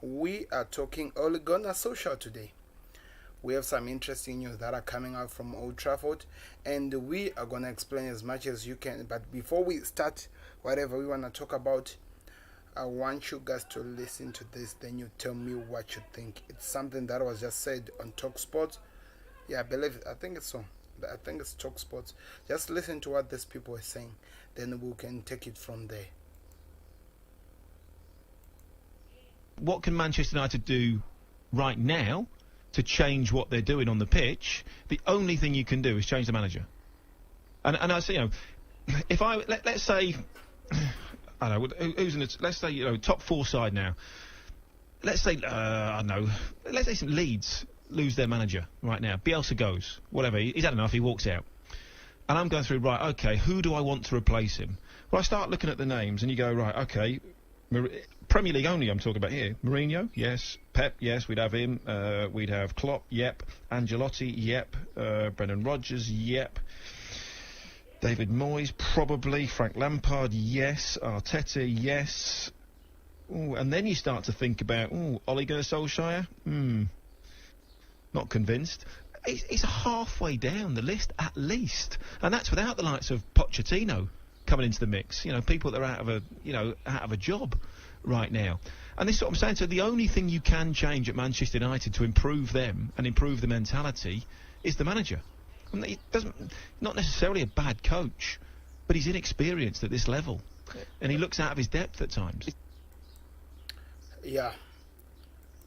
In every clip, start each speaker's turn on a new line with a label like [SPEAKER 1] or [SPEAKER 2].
[SPEAKER 1] We are talking Ole Gunnar Solskjaer today. We have some interesting news that are coming out from Old Trafford, and we are going to explain as much as you can. But before we start, whatever we want to talk about, I want you guys to listen to this. Then you tell me what you think. It's something that was just said on Talk Sports. Yeah, I believe. I think it's so. I think it's Talk Sports. Just listen to what these people are saying. Then we can take it from there.
[SPEAKER 2] What can Manchester United do right now to change what they're doing on the pitch? The only thing you can do is change the manager. And I say, if let's say, I don't know, let's say, top four side now. Let's say, I don't know, let's say some Leeds lose their manager right now. Bielsa goes, whatever, he's had enough, he walks out. And I'm going through, right, okay, who do I want to replace him? Well, I start looking at the names and you go, right, okay, Premier League only I'm talking about here. Mourinho, yes. Pep, yes, we'd have him. We'd have Klopp, yep. Ancelotti, yep. Brendan Rodgers, yep. David Moyes, probably. Frank Lampard, yes. Arteta, yes. Ooh, and then you start to think about, Ole Gunnar Solskjaer? Not convinced. He's halfway down the list, at least. And that's without the likes of Pochettino coming into the mix. People that are out of a job right now. And this is what I'm saying. So the only thing you can change at Manchester United to improve them and improve the mentality is the manager. And not necessarily a bad coach, but he's inexperienced at this level. And he looks out of his depth at times.
[SPEAKER 1] Yeah.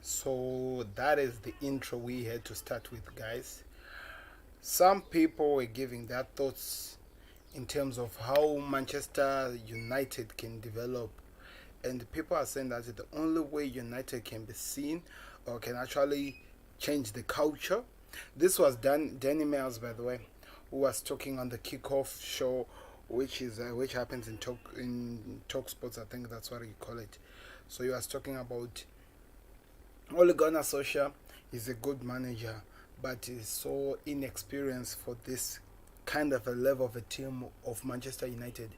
[SPEAKER 1] So that is the intro we had to start with, guys. Some people were giving their thoughts in terms of how Manchester United can develop. And people are saying that the only way United can be seen or can actually change the culture. This was Danny Miles, by the way, who was talking on the kickoff show, which happens in Talk Sports. I think that's what you call it. So he was talking about Ole Gunnar Solskjaer is a good manager, but is so inexperienced for this kind of a level of a team of Manchester United.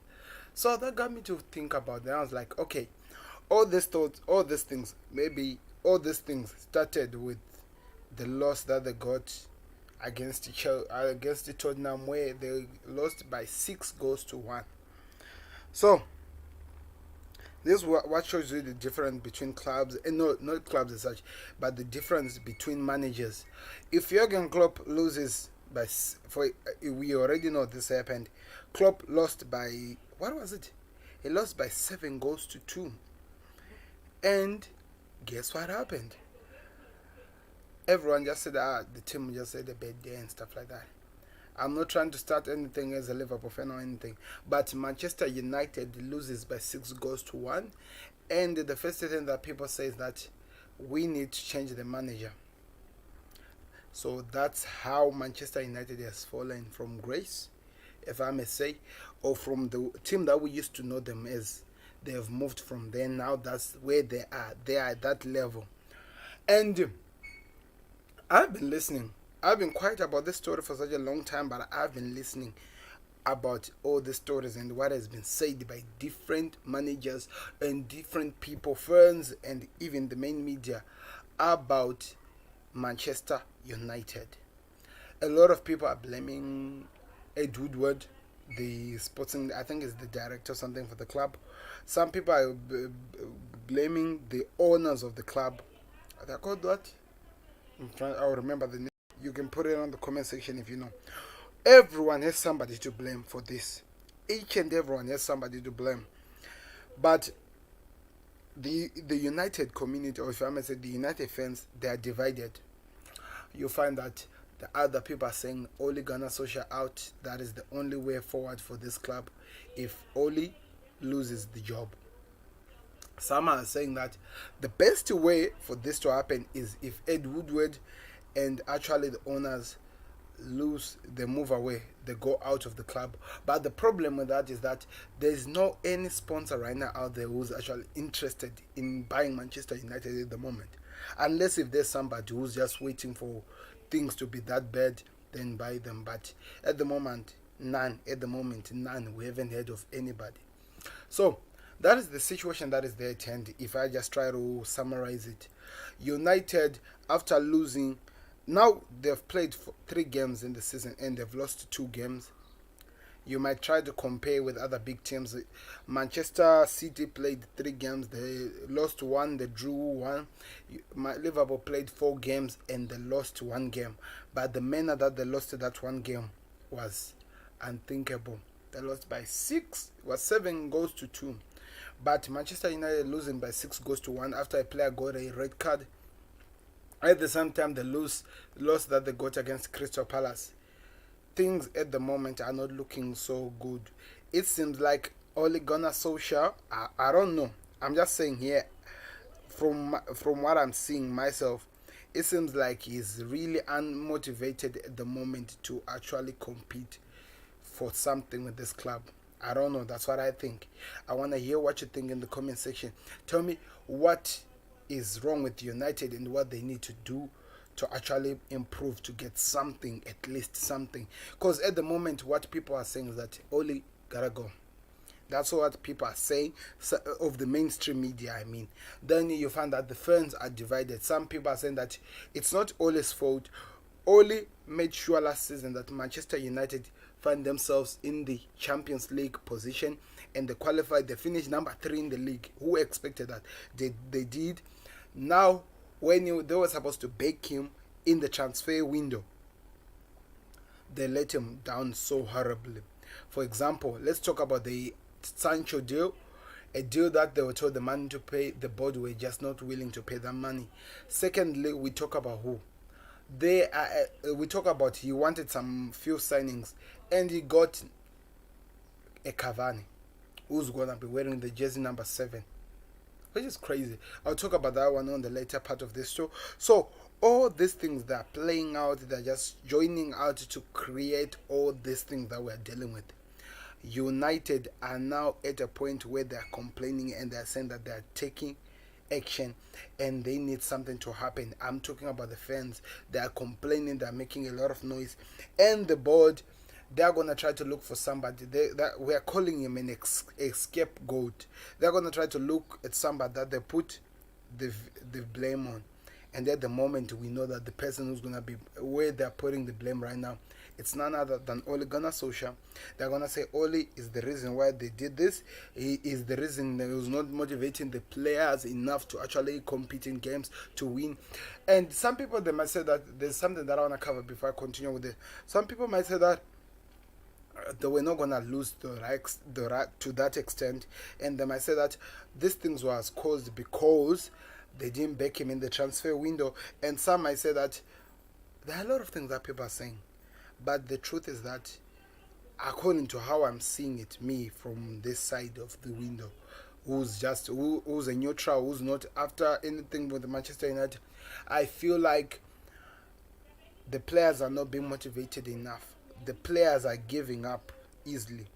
[SPEAKER 1] So that got me to think about that. I was like, okay, all these thoughts, all these things, maybe all these things started with the loss that they got against the Tottenham, where they lost by 6-1. So this is what shows you the difference between clubs, and no, not clubs as such, but the difference between managers. If Jurgen Klopp loses we already know this happened. Klopp lost by, what was it? He lost by 7-2. And guess what happened? Everyone just said, the team just said a bad day and stuff like that. I'm not trying to start anything as a Liverpool fan or anything, but Manchester United loses by 6-1, and the first thing that people say is that we need to change the manager. So that's how Manchester United has fallen from grace, if I may say, or from the team that we used to know them as. They have moved from there. Now that's where they are. They are at that level. And I've been listening. I've been quiet about this story for such a long time, but I've been listening about all the stories and what has been said by different managers and different people, fans, and even the main media about Manchester United. A lot of people are blaming Ed Woodward, the sporting, I think is the director or something for the club. Some people are blaming the owners of the club. They're called what? I'll remember the name. You can put it on the comment section if you know. Everyone has somebody to blame for this. Each and everyone has somebody to blame. But the United community, or if I may say the United fans, they are divided. You find that the other people are saying Ole Gunnar Solskjaer out. That is the only way forward for this club if Ole loses the job. Some are saying that the best way for this to happen is if Ed Woodward and actually the owners lose, they move away, they go out of the club. But the problem with that is that there's no any sponsor right now out there who's actually interested in buying Manchester United at the moment, unless if there's somebody who's just waiting for things to be that bad, then buy them. But at the moment, none. We haven't heard of anybody. So That is the situation that is there at hand. If I just try to summarize it, United, after losing, now they've played 3 games in the season and they've lost 2 games. You might try to compare with other big teams. Manchester City played 3 games, they lost one, they drew one. Liverpool played 4 games and they lost 1 game. But the manner that they lost that 1 game was unthinkable. They lost by 6, it was 7 goals to 2. But Manchester United losing by 6 goals to 1 after a player got a red card. At the same time, the loss that they got against Crystal Palace. Things at the moment are not looking so good. It seems like Ole Gunnar Solskjaer, I don't know. I'm just saying here, from what I'm seeing myself, it seems like he's really unmotivated at the moment to actually compete for something with this club. I don't know. That's what I think. I want to hear what you think in the comment section. Tell me what is wrong with United and what they need to do to actually improve, to get something, at least something. Because at the moment, what people are saying is that Ole gotta go. That's what people are saying, of the mainstream media, I mean. Then you find that the fans are divided. Some people are saying that it's not Ole's fault. Ole made sure last season that Manchester United find themselves in the Champions League position and they qualified. They finished number 3 in the league. Who expected that? They did. Now, when they were supposed to back him in the transfer window, they let him down so horribly. For example, let's talk about the Sancho deal, a deal that they were told the money to pay, the board were just not willing to pay that money. Secondly, we talk about who? We talk about he wanted some few signings and he got a Cavani who's gonna be wearing the jersey number 7, which is crazy. I'll talk about that one on the later part of this show. So all these things that are playing out, they're just joining out to create all these things that we're dealing with. United are now at a point where they're complaining and they're saying that they're taking action and they need something to happen. I'm talking about the fans. They are complaining, they're making a lot of noise, and the board, they're gonna try to look for somebody. We are calling him an scapegoat. They're gonna try to look at somebody that they put the blame on, and at the moment we know that the person who's gonna be where they're putting the blame right now, it's none other than Ole Gunnar Solskjaer. They're gonna say Ole is the reason why they did this. He is the reason that he was not motivating the players enough to actually compete in games to win. And some people, they might say that there's something that I wanna cover before I continue with it. Some people might say that they were not gonna lose the right to that extent, and they might say that these things was caused because they didn't back him in the transfer window. And some might say that there are a lot of things that people are saying. But the truth is that, according to how I'm seeing it, me from this side of the window, who's a neutral, who's not after anything with Manchester United, I feel like the players are not being motivated enough. The players are giving up easily.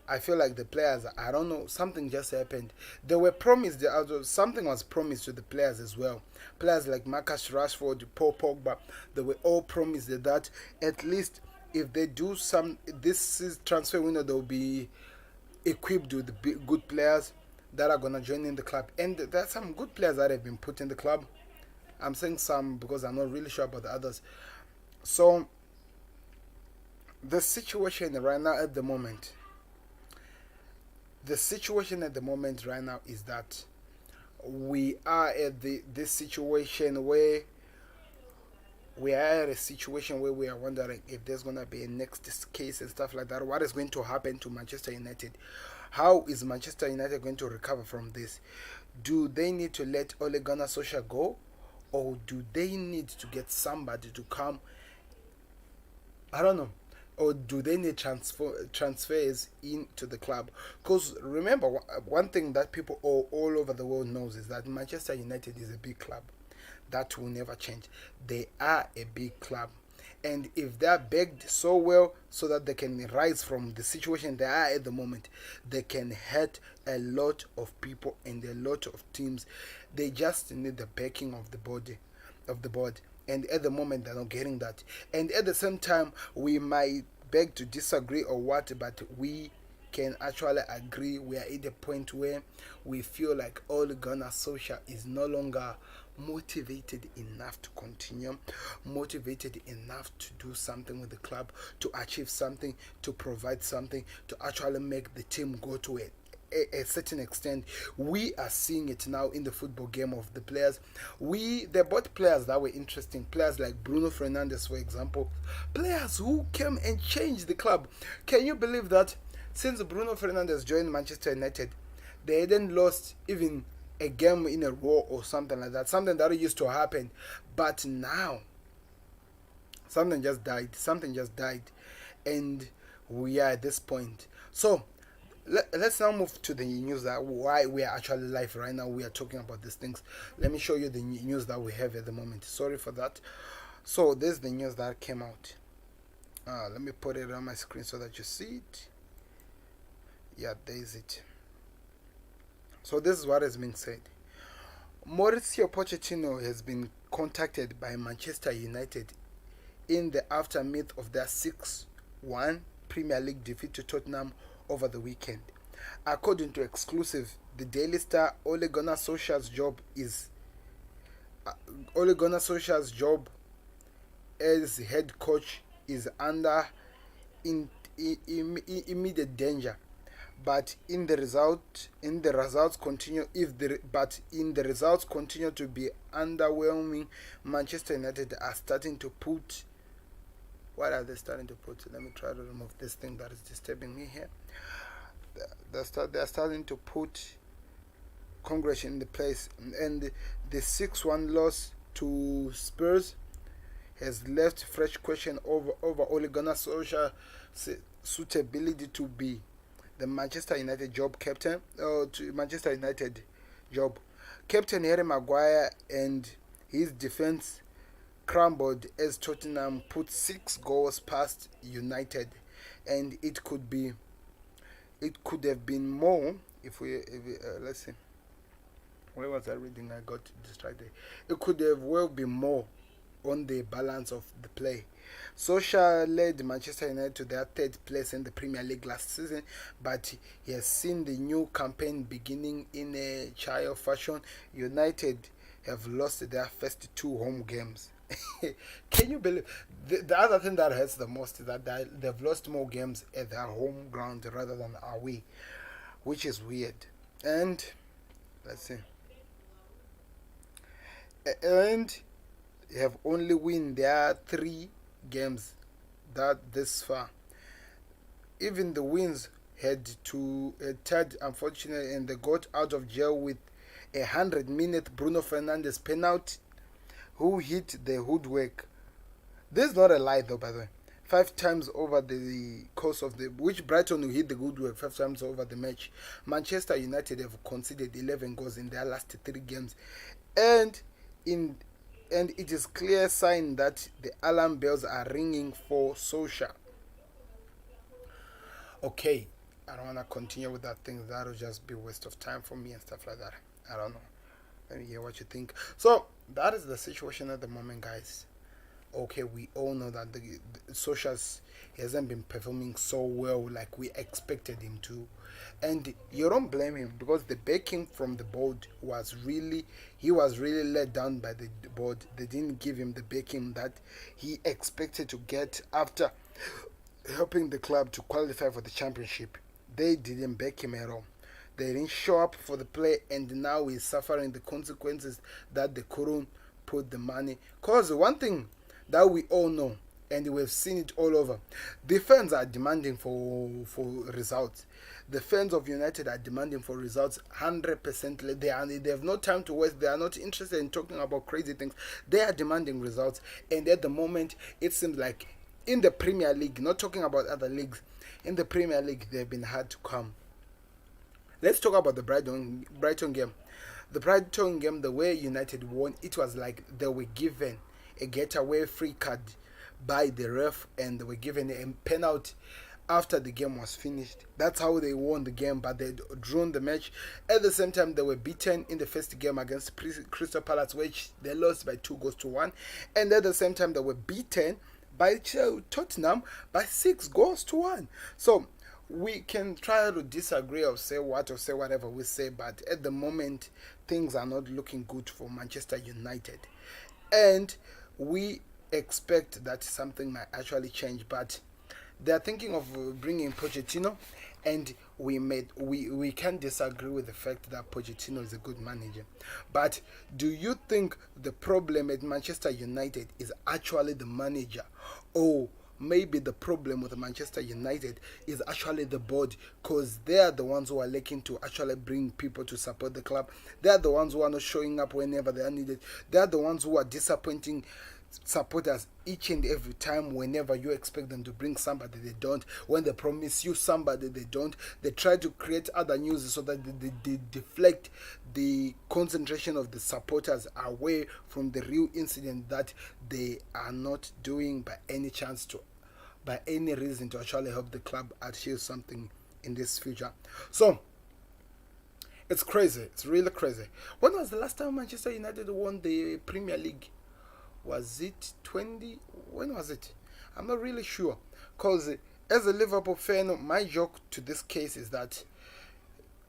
[SPEAKER 1] I feel like the players, I don't know, something just happened. They were promised, something was promised to the players as well. Players like Marcus Rashford, Paul Pogba, they were all promised that at least if they do this transfer window, they'll be equipped with good players that are going to join in the club. And there are some good players that have been put in the club. I'm saying some because I'm not really sure about the others. So, the situation right now at the moment right now is that we are at this situation where we are wondering if there's going to be a next case and stuff like that. What is going to happen to Manchester United? How is Manchester United going to recover from this? Do they need to let Ole Gunnar Solskjaer go, or do they need to get somebody to come? I don't know. Or do they need transfers into the club? Because remember, one thing that people all over the world knows is that Manchester United is a big club. That will never change. They are a big club. And if they are backed so well so that they can rise from the situation they are at the moment, they can hurt a lot of people and a lot of teams. They just need the backing of the board. And at the moment, they're not getting that. And at the same time, we might beg to disagree or what, but we can actually agree we are at a point where we feel like Ole Gunnar Solskjaer is no longer motivated enough to continue, motivated enough to do something with the club, to achieve something, to provide something, to actually make the team go to it. A certain extent, we are seeing it now in the football game of the players. They bought players that were interesting, players like Bruno Fernandes, for example, players who came and changed the club. Can you believe that since Bruno Fernandes joined Manchester United, they hadn't lost even a game in a row or something like that, something that used to happen, but now something just died, and we are at this point. So let's now move to the news, that why we are actually live right now. We are talking about these things. Let me show you the news that we have at the moment. Sorry for that. So this is the news that came out. Let me put it on my screen so that you see it. Yeah, there is it. So this is what has been said. Mauricio Pochettino has been contacted by Manchester United in the aftermath of their 6-1 Premier League defeat to Tottenham over the weekend. According to Exclusive, the Daily Star, Ole Gunnar Solskjaer's job as head coach is under immediate danger. But in the results continue to be underwhelming, Manchester United are starting to put. What are they starting to put? Let me try to remove this thing that is disturbing me here. They're starting to put Congress in the place, and the 6-1 loss to Spurs has left fresh question over Ole Gunnar Solskjaer's suitability to be the Manchester United captain. Captain Harry Maguire and his defense crumbled as Tottenham put 6 goals past United, and it could have been more if let's see. Where was I reading? I got distracted. It could have well been more on the balance of the play. Solskjaer led Manchester United to their 3rd place in the Premier League last season, but he has seen the new campaign beginning in a child fashion. United have lost their first 2 home games. Can you believe? The other thing that hurts the most is that they've lost more games at their home ground rather than away, which is weird. And let's see. And have only won their 3 games this far. Even the wins had to third, unfortunately, and they got out of jail with a 100-minute Bruno Fernandes penalty, who hit the woodwork. This is not a lie, though, by the way. 5 times over the course of which Brighton will hit the woodwork 5 times over the match. Manchester United have conceded 11 goals in their last 3 games, and it is clear sign that the alarm bells are ringing for Solskjaer. Okay, I don't want to continue with that thing. That will just be a waste of time for me and stuff like that. I don't know. Let me hear what you think. So that is the situation at the moment, guys. Okay, we all know that the Solskjaer hasn't been performing so well like we expected him to, and you don't blame him, because the backing from the board was really let down by the board. They didn't give him the backing that he expected to get after helping the club to qualify for the championship. They didn't back him at all. They didn't show up for the play, and now he's suffering the consequences that they couldn't put the money. Because one thing that we all know, and we've seen it all over, the fans are demanding for results. The fans of United are demanding for results 100%. They have no time to waste. They are not interested in talking about crazy things. They are demanding results, and at the moment, it seems like in the Premier League, not talking about other leagues, in the Premier League, they've been hard to come. Let's talk about the Brighton game. The Brighton game, the way United won, it was like they were given a getaway free card by the ref, and they were given a penalty after the game was finished. That's how they won the game, but they drew the match. At the same time, they were beaten in the first game against Crystal Palace, which they lost by 2-1. And at the same time, they were beaten by Tottenham by 6-1. So we can try to disagree or say whatever we say, but at the moment things are not looking good for Manchester United, and we expect that something might actually change. But they are thinking of bringing Pochettino, and we can disagree with the fact that Pochettino is a good manager. But do you think the problem at Manchester United is actually the manager, or maybe the problem with Manchester United is actually the board, because they are the ones who are looking to actually bring people to support the club. They are the ones who are not showing up whenever they are needed. They are the ones who are disappointing supporters each and every time. Whenever you expect them to bring somebody, they don't. When they promise you somebody, they don't. They try to create other news so that they deflect the concentration of the supporters away from the real incident that they are not doing by any reason to actually help the club achieve something in this future. So it's crazy. It's really crazy. When was the last time Manchester United won the Premier League? Was it 20? When was it? I'm not really sure. Because as a Liverpool fan, my joke to this case is that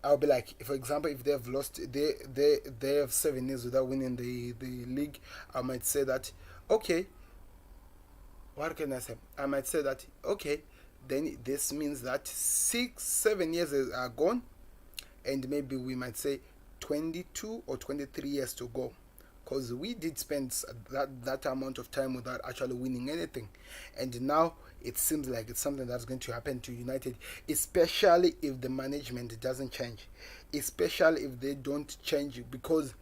[SPEAKER 1] I'll be like, for example, if they've lost, they have 7 years without winning the league, I might say that, okay, what can I say? I might say that, okay, then this means that 7 years are gone, and maybe we might say 22 or 23 years to go. Because we did spend that amount of time without actually winning anything. And now it seems like it's something that's going to happen to United, especially if the management doesn't change. Especially if they don't change, because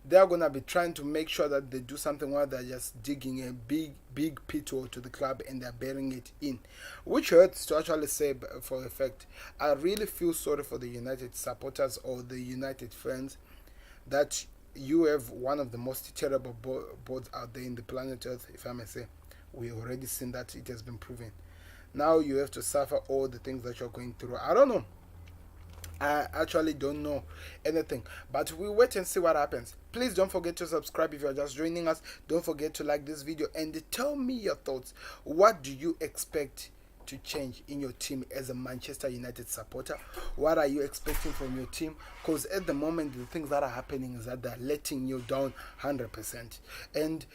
[SPEAKER 1] they're going to be trying to make sure that they do something while they're just digging a big pit hole to the club and they're burying it in. Which hurts to actually say for a fact. I really feel sorry for the United supporters or the United fans that you have one of the most terrible boards out there in the planet Earth, if I may say. We already seen that it has been proven. Now you have to suffer all the things that you're going through. I don't know. I actually don't know anything. But we'll wait and see what happens. Please don't forget to subscribe if you're just joining us. Don't forget to like this video and tell me your thoughts. What do you expect to change in your team as a Manchester United supporter? What are you expecting from your team? Because at the moment the things that are happening is that they're letting you down 100%, and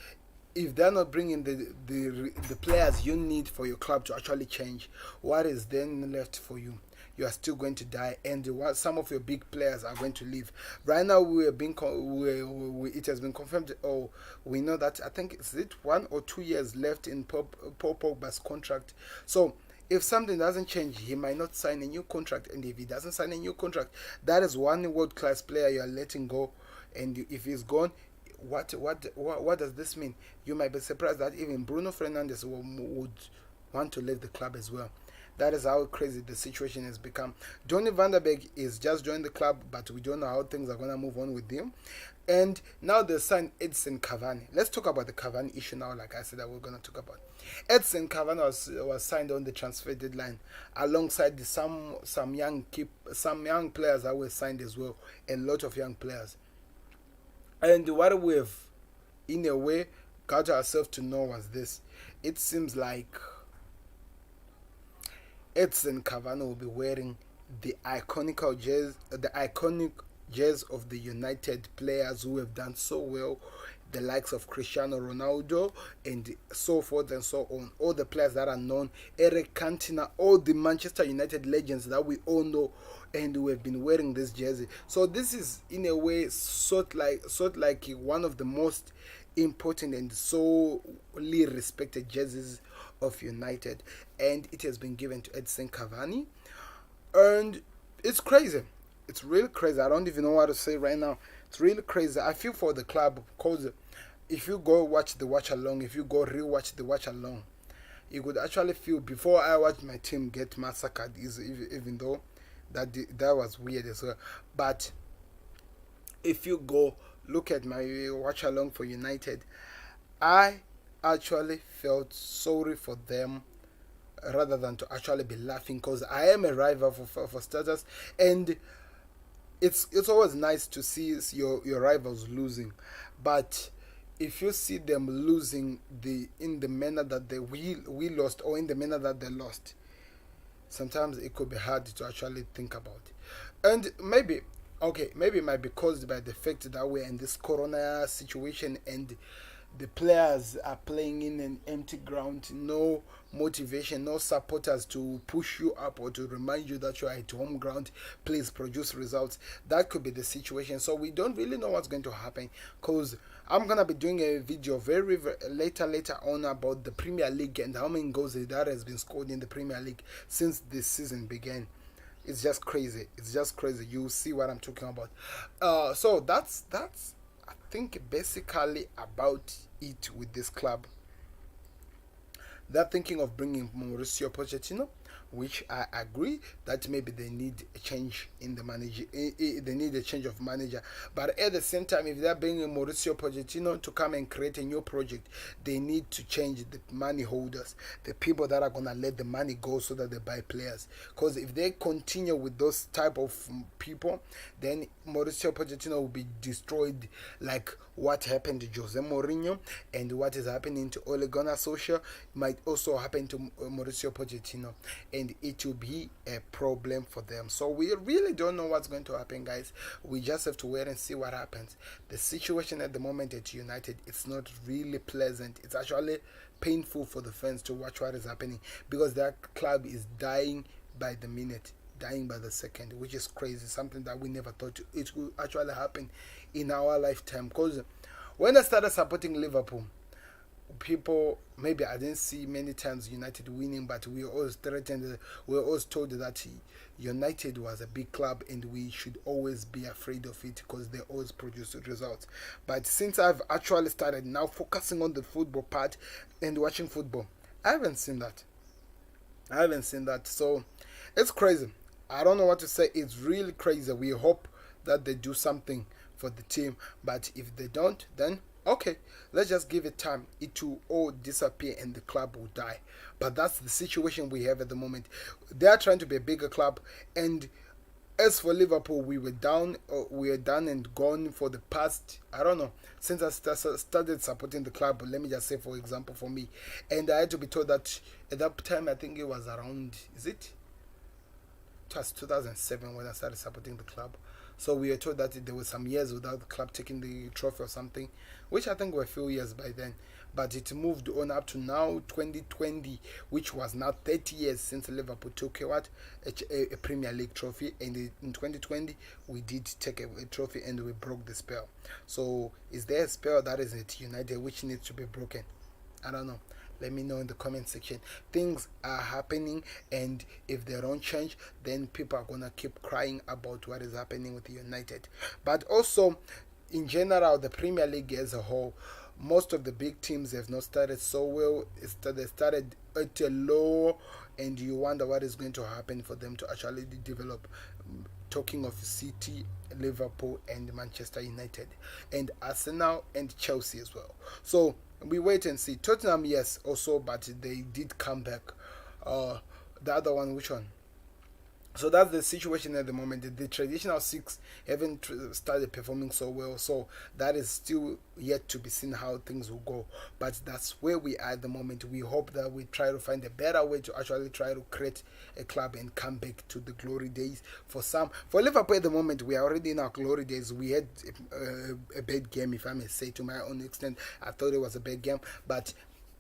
[SPEAKER 1] if they're not bringing the players you need for your club to actually change, what is then left for you? You are still going to die, and some of your big players are going to leave. Right now, it has been confirmed. Oh, we know that I think is it 1 or 2 years left in Paul Pogba's contract. So if something doesn't change, he might not sign a new contract, and if he doesn't sign a new contract, that is one world-class player you are letting go. And if he's gone, what does this mean? You might be surprised that even Bruno Fernandes would want to leave the club as well. That is how crazy the situation has become. Donny van der Beek is just joined the club, but we don't know how things are going to move on with him. And now they signed Edson Cavani. Let's talk about the Cavani issue now, like I said that we're going to talk about. Edson Cavani was signed on the transfer deadline alongside some young players that were signed as well, and a lot of young players. And what we've, in a way, got ourselves to know was this. It seems like Edson Cavani will be wearing the iconic jersey of the United players who have done so well, the likes of Cristiano Ronaldo and so forth and so on. All the players that are known, Eric Cantona, all the Manchester United legends that we all know, and who have been wearing this jersey. So this is in a way sort like one of the most important and solely respected jerseys of United, and it has been given to Edson Cavani, and it's crazy. It's really crazy. I don't even know what to say right now. It's really crazy. I feel for the club, because if you go watch the watch along, if you go rewatch the watch along, you could actually feel before I watched my team get massacred, even though that was weird as well. But if you go look at my watch along for United, I actually felt sorry for them rather than to actually be laughing, because I am a rival for starters, and it's always nice to see your rivals losing, but if you see them losing in the manner that we lost, or in the manner that they lost, sometimes it could be hard to actually think about. And maybe, okay, maybe it might be caused by the fact that we're in this corona situation and the players are playing in an empty ground, no motivation, no supporters to push you up or to remind you that you are at home ground, please produce results. That could be the situation. So we don't really know what's going to happen, because I'm gonna be doing a video later on about the Premier League and how many goals that has been scored in the Premier League since this season began. It's just crazy. It's just crazy. You see what I'm talking about. So that's I think basically about it with this club. They're thinking of bringing Mauricio Pochettino, which I agree that maybe they need a change in the manager. They need a change of manager. But at the same time, if they're bringing Mauricio Pochettino to come and create a new project, they need to change the money holders, the people that are gonna let the money go so that they buy players. Because if they continue with those type of people, then Mauricio Pochettino will be destroyed, like what happened to Jose Mourinho and what is happening to Ole Gunnar Solskjaer might also happen to Mauricio Pochettino, and it will be a problem for them. So we really don't know what's going to happen, guys. We just have to wait and see what happens. The situation at the moment at United, it's not really pleasant. It's actually painful for the fans to watch what is happening, because that club is dying by the minute, dying by the second, which is crazy. Something that we never thought it would actually happen in our lifetime. Because when I started supporting Liverpool, people, maybe I didn't see many times United winning, but we were always threatened. We were always told that United was a big club and we should always be afraid of it because they always produce results. But since I've actually started now focusing on the football part and watching football, I haven't seen that. I haven't seen that. So it's crazy. I don't know what to say. It's really crazy. We hope that they do something for the team, but if they don't, then okay, let's just give it time. It will all disappear and the club will die. But that's the situation we have at the moment. They are trying to be a bigger club, and as for Liverpool, we were down, we are done and gone for the past, I don't know, since I started supporting the club. Let me just say, for example, for me, and I had to be told that at that time, I think it was around, it was 2007 when I started supporting the club. So we were told that there were some years without the club taking the trophy or something, which I think were a few years by then. But it moved on up to now 2020, which was now 30 years since Liverpool took a Premier League trophy. And in 2020, we did take a trophy and we broke the spell. So is there a spell that is at United which needs to be broken? I don't know. Let me know in the comment section. Things are happening, and if they don't change, then people are gonna keep crying about what is happening with United. But also, in general, the Premier League as a whole, most of the big teams have not started so well. They started at a low, and you wonder what is going to happen for them to actually develop. Talking of City, Liverpool, and Manchester United, and Arsenal and Chelsea as well. So we wait and see. Tottenham, yes, also, but they did come back. The other one, which one? So that's the situation at the moment. The traditional six haven't started performing so well, so that is still yet to be seen how things will go. But that's where we are at the moment. We hope that we try to find a better way to actually try to create a club and come back to the glory days. For Liverpool at the moment, we are already in our glory days. We had a bad game, if I may say, to my own extent. I thought it was a bad game, but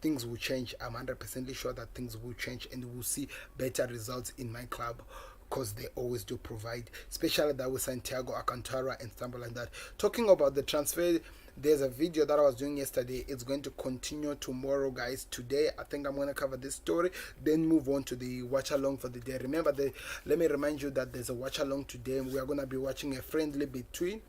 [SPEAKER 1] things will change. I'm 100% sure that things will change and we'll see better results in my club, because they always do provide, especially that with Santiago Alcantara and stuff like that. Talking about the transfer, there's a video that I was doing yesterday. It's going to continue tomorrow, guys. Today, I think I'm going to cover this story, then move on to the watch along for the day. Remember, let me remind you that there's a watch along today. We are going to be watching a friendly between,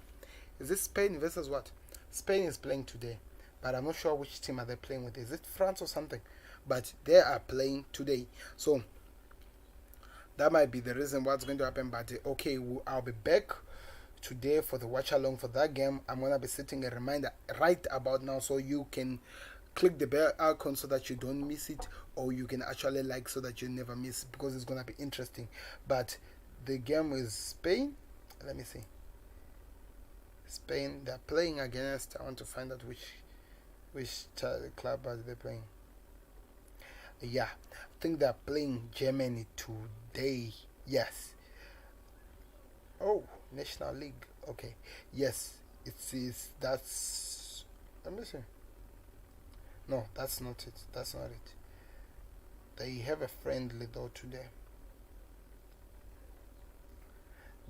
[SPEAKER 1] is this Spain versus what? Spain is playing today, but I'm not sure which team are they playing with. Is it France or something? But they are playing today. So that might be the reason what's going to happen. But okay, I'll be back today for the watch along for that game. I'm going to be setting a reminder right about now, so you can click the bell icon so that you don't miss it, or you can actually like so that you never miss, because it's going to be interesting. But the game is Spain. Let me see. Spain, they're playing against, I want to find out which club are they playing. Yeah, I think they're playing Germany today. Yes. Oh, National League. Okay. Yes, it is. That's. Let me see. No, that's not it. That's not it. They have a friendly though today.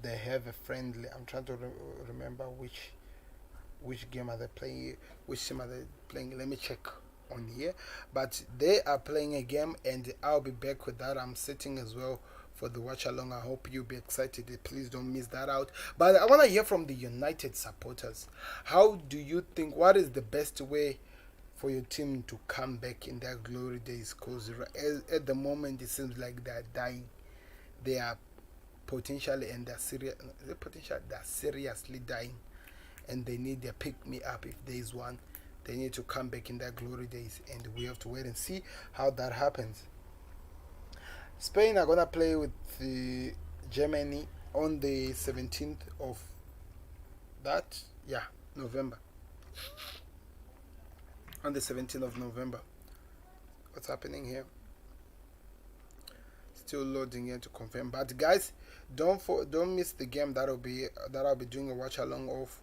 [SPEAKER 1] They have a friendly. I'm trying to remember which game are they playing, which team are they playing. Let me check on here. But they are playing a game, and I'll be back with that. I'm sitting as well for the watch along. I hope you'll be excited. Please don't miss that out. But I want to hear from the United supporters. How do you think, what is the best way for your team to come back in their glory days? Because at the moment it seems like they're dying. They are potentially, and they're serious. They're seriously dying, and they need their pick me up if there is one. They need to come back in their glory days, and we have to wait and see how that happens. Spain are gonna play with Germany on the 17th of that, yeah, November. On the 17th of November. What's happening here? Still loading here to confirm. But guys, don't miss the game that I'll be doing a watch along of.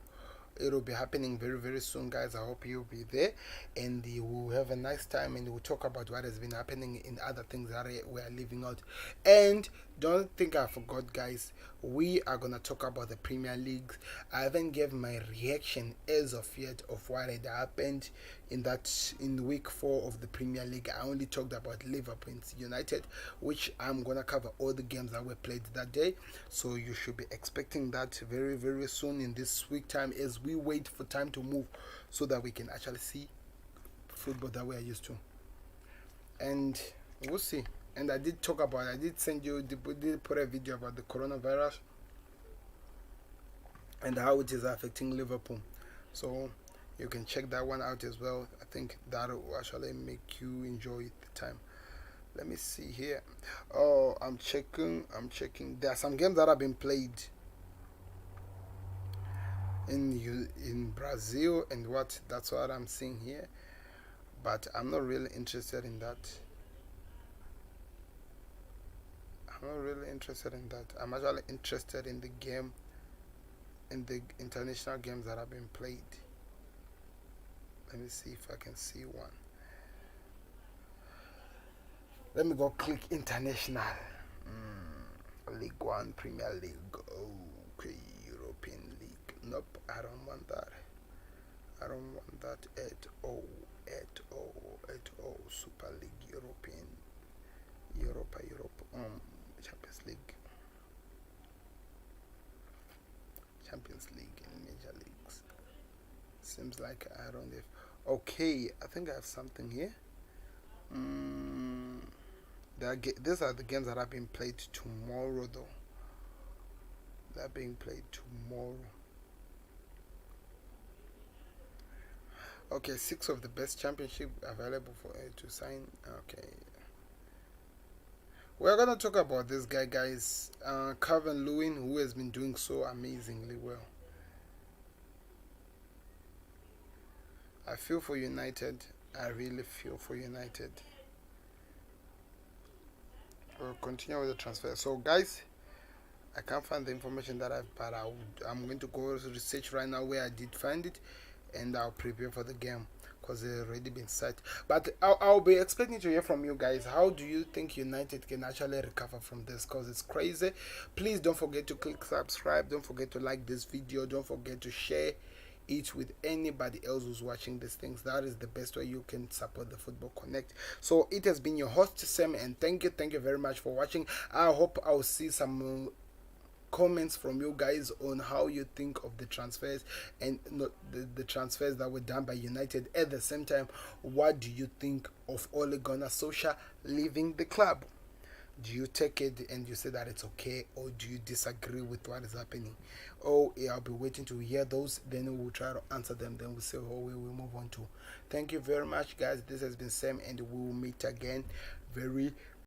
[SPEAKER 1] It'll be happening very very soon, guys. I hope you'll be there, and we'll have a nice time, and we'll talk about what has been happening in other things that we are leaving out. And don't think I forgot, guys. We are gonna talk about the Premier League. I haven't given my reaction as of yet of what had happened in week 4 of the Premier League. I only talked about Liverpool United, which I'm gonna cover all the games that were played that day. So you should be expecting that very very soon in this week time, as we wait for time to move so that we can actually see football that we are used to. And we'll see. And I did send you, did put a video about the coronavirus and how it is affecting Liverpool. So you can check that one out as well. I think that will actually make you enjoy the time. Let me see here. Oh, I'm checking. There are some games that have been played in Brazil and what. That's what I'm seeing here. But I'm not really interested in that. I'm actually interested in the game, in the international games that have been played. Let me see if I can see one. Let me go click international. League 1, Premier League. Okay, European League. Nope, I don't want that. I don't want that at all. Super League, European, Europe, Champions League and Major Leagues. Seems like I don't have. Okay, I think I have something here. These are the games that are being played tomorrow, though. They're being played tomorrow. Okay, 6 of the best championship available for to sign. Okay. We're gonna talk about this guy, guys. Calvin Lewin, who has been doing so amazingly well. I feel for United. I really feel for United. We'll continue with the transfer. So, guys, I can't find the information that I'm going to go research right now where I did find it, and I'll prepare for the game because it's already been set. But I'll be expecting to hear from you guys. How do you think United can actually recover from this? Because it's crazy. Please don't forget to click subscribe. Don't forget to like this video. Don't forget to share it with anybody else who's watching these things. That is the best way you can support the Football Connect. So it has been your host Sam, and thank you very much for watching. I hope I'll see some comments from you guys on how you think of the transfers, and not the transfers that were done by United. At the same time, what do you think of Ole Gunnar Solskjaer leaving the club? Do you take it and you say that it's okay, or do you disagree with what is happening? Oh, yeah, I'll be waiting to hear those, then we'll try to answer them, then we'll see how we move on to. Thank you very much, guys. This has been Sam, and we will meet again very